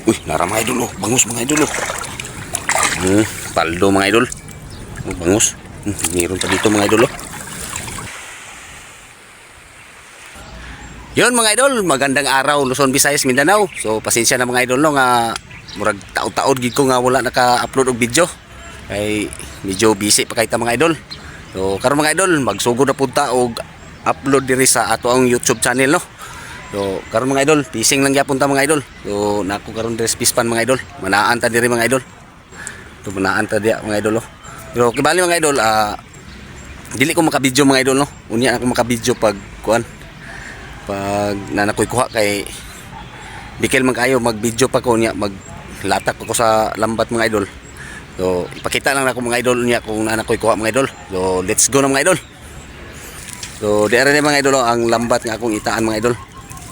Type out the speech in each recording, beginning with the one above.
Uy, nara mga idol oh. Bangus mga idol oh. Paldo mga idol. Bangus. Meron pa dito mga idol oh. Yun mga idol, magandang araw Luzon, Visayas, Mindanao. So pasensya na mga idol no nga murag taod-taod gid ko nga wala naka-upload og video. Kay medyo busy pa kay ta mga idol. So karon mga idol, magsugod na punta og upload diri sa ato ang YouTube channel no. So karon mga idol, fishing lang gyapon ta mga idol. So nako karon diri sa Pispan mga idol. Manaan ta diri mga idol. So manaan ta diya mga idol no. Pero kibali mga idol, dili ko maka-video mga idol no. Unya ako maka-video pag kuan. Pag nanakoy kuha kay bikil man kayo mag-video pa ko niya, maglatak ko sa lambat mga idol. So ipakita lang ako mga idol niya kung nanakoy kuha mga idol. So let's go na mga idol. So diara na mga idol ang lambat nga akong itaan mga idol.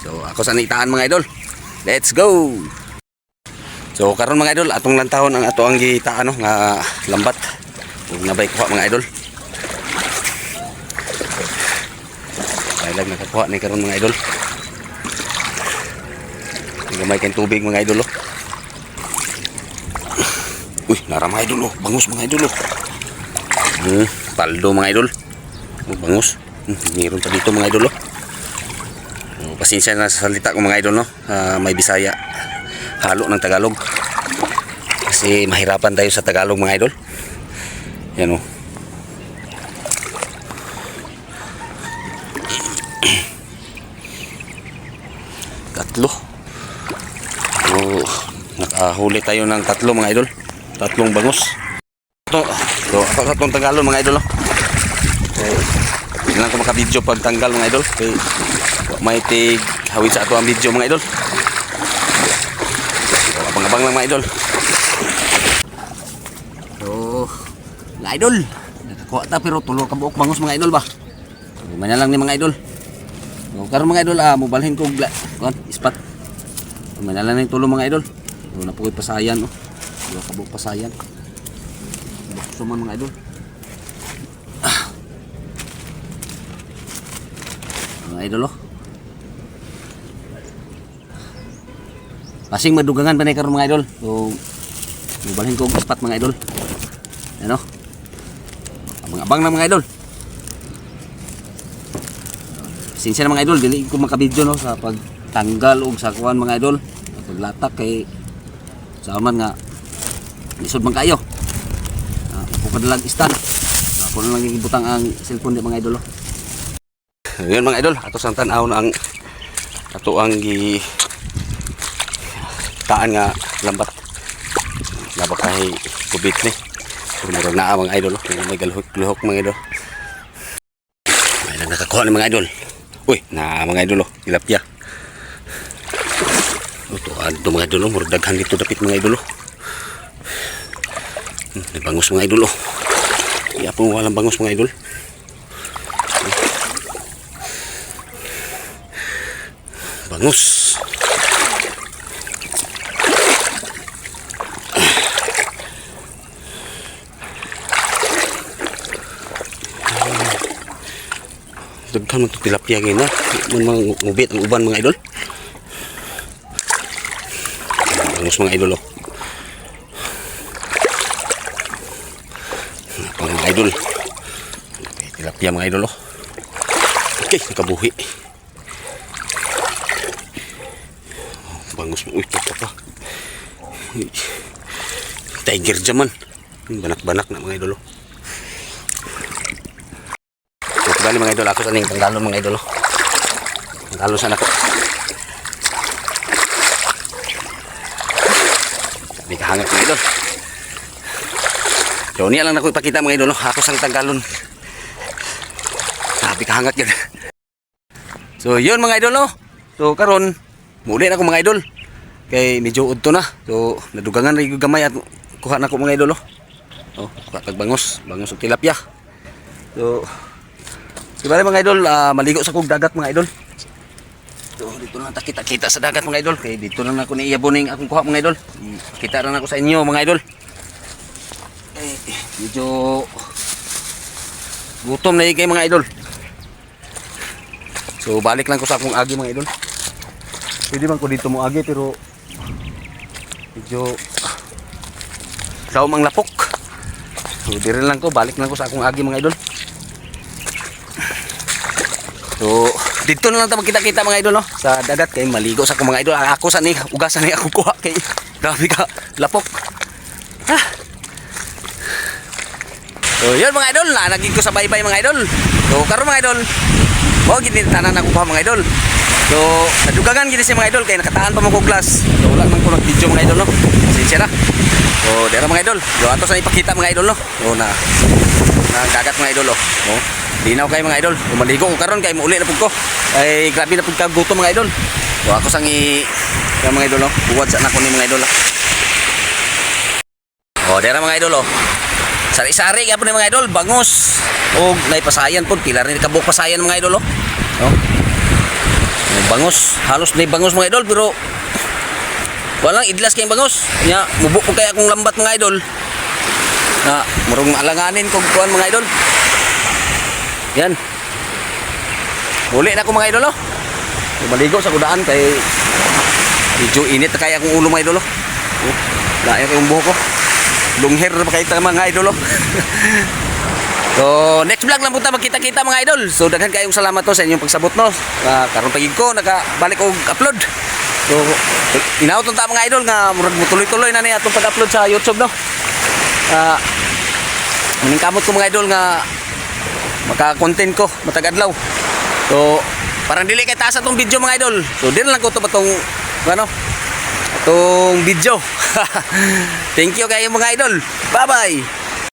So ako sa itaan mga idol. Let's go. So karon mga idol atong lantahon ang ato ang gitaan no nga lambat. Ug nabay kuha mga idol. Kailag nakakuha ni karon mga idol. Gamay kayong tubig mga idol oh. Uy, nara mga idol oh. Bangus mga idol oh. Paldo mga idol. Bangus. Meron pa dito mga idol oh. Pasensya na sa salita ko mga idol no. May Bisaya. Halo ng Tagalog. Kasi mahirapan tayo sa Tagalog mga idol. Yan oh. Tatlo. So, nakahuli tayo ng tatlo mga idol. Tatlong bangus. So ako sa itong Tagalog mga idol. Hindi lang ko makabidyo pag tanggal mga idol. Okay. May tig hawid sa ato ang video mga idol. So, abang-abang lang mga idol. So, mga idol. Nakakuha ta pero tulo ka buok bangus mga idol ba? Ganyan lang ni mga idol. So, karon mga idol, mobalhin ko kuan ispat. Manalan ng tulo mga idol. So, napukoy pasayan oh. Dua kabuk pasayan. Suman mga idol. Mga idol oh. Kasing madugangan pa na karon mga idol. So, mobalhin ko ispat mga idol. Ano? Abang-abang na mga idol. Sinsya na mga idol, dili ko makabidyo no sa pagtanggal og sa kuan mga idol. Paglatak kay sa man nga lisod man kayo. Ako kadalag istan. Ako na lang ibutang ang cellphone di mga idol. Ngayon mga idol, ato sang tan-aw na ang ato ang gi taan nga lambat. Laba kay kubit ni. Puro na mga idol, may galuhok mga idol. May nakakuha ni mga idol. Uy, na mga idol oh, tilapia. Ito adto mga idol, murag daghan dito dapit mga idol. Bangus mga idol oh. Iya po walang bangus mga idol. Bangus. Daghan mo tilapia ngayon na mga ngubit ang uban mga idol. Bangus mga idol oh. Mga idol. Tilapia mga idol oh. Okay, nakabuhi. Bangus mo. Uy, pa. Tiger jaman. Banak-banak na mga idol oh. Bali mga idol, ako sa ning tanggalon mga idol. Tanggalon sana ko. Sabi kahangat mga idol. So niya lang ako ipakita mga idol. Ako sang tanggalon. Sabi kahangat yan. So yun mga idol. So karon muli na ako mga idol. Kay medyo udto na. So nadugangan rin gamay at kuha na ko mga idol. Oh, kuha tag bangus. Bangus o tilapia. So diba mga idol, maligo sa kong dagat mga idol. So, dito na kita sa dagat mga idol. Kaya dito na ako niiyaboning akong kuha mga idol. Kita na ako sa inyo mga idol. Medyo gutom na ikay mga idol. So balik lang ko sa akong agi mga idol. Pwede man ko dito mo agi pero Medyo saom ang lapok. So dire lang ko, balik lang ko sa akong agi mga idol. So dito na lang ta magkita-kita mga idol no, sa dagat kay maligo sa akong mga idol. Ako sa ni ugasan ni ako kuha kay grabe ka lapok. So yun mga idol, naging ko sa bye-bye mga idol. So karon mga idol, mo gid tanan ako kuha mga idol. So nadugagan gid si mga idol kay nakataan pa mo ko glass. So wala man ko nag-video mga idol no. Pasensya na. So dera mga idol, so ato sa ipakita mga idol no. So nagagat mga idol oh. No. Linaw kay mga idol. Maligo ko karon kay muuli na pud ko. Ay grabe na pud ka gutom mga idol. So ako sang mga idol no. Buwad sa nako ni mga idol. Oh dera mga idol oh. Sari-sari gyapon ni mga idol, bangus. Og naipasayan pud pila rin kabuk pasayan mga idol oh. No. Bangus, halos na bangus mga idol pero walang idlas kay bangus. Nya mubo ko kay akong lambat mga idol. Na murong maalanganin kog kuan mga idol. Yan. Uli na ko mga idol oh. Maligo sa kudaan kay medyo init na kaya akong ulo mga idol oh. Layo kay buhok ko. Long hair pa kay mga idol oh. So next vlog lang punta magkita-kita mga idol. So daghan kayong salamat to sa inyong pagsabot no. Karon pagid ko nakabalik og upload. So inaot ta mga idol nga murag tuloy-tuloy na ni atong pag-upload sa YouTube no. Muning kamot ko mga idol nga maka-content ko matag adlaw. So parang dili kay taas atong video mga idol. So dire lang ko to batong ano atong video. Thank you kayo mga idol. Bye-bye.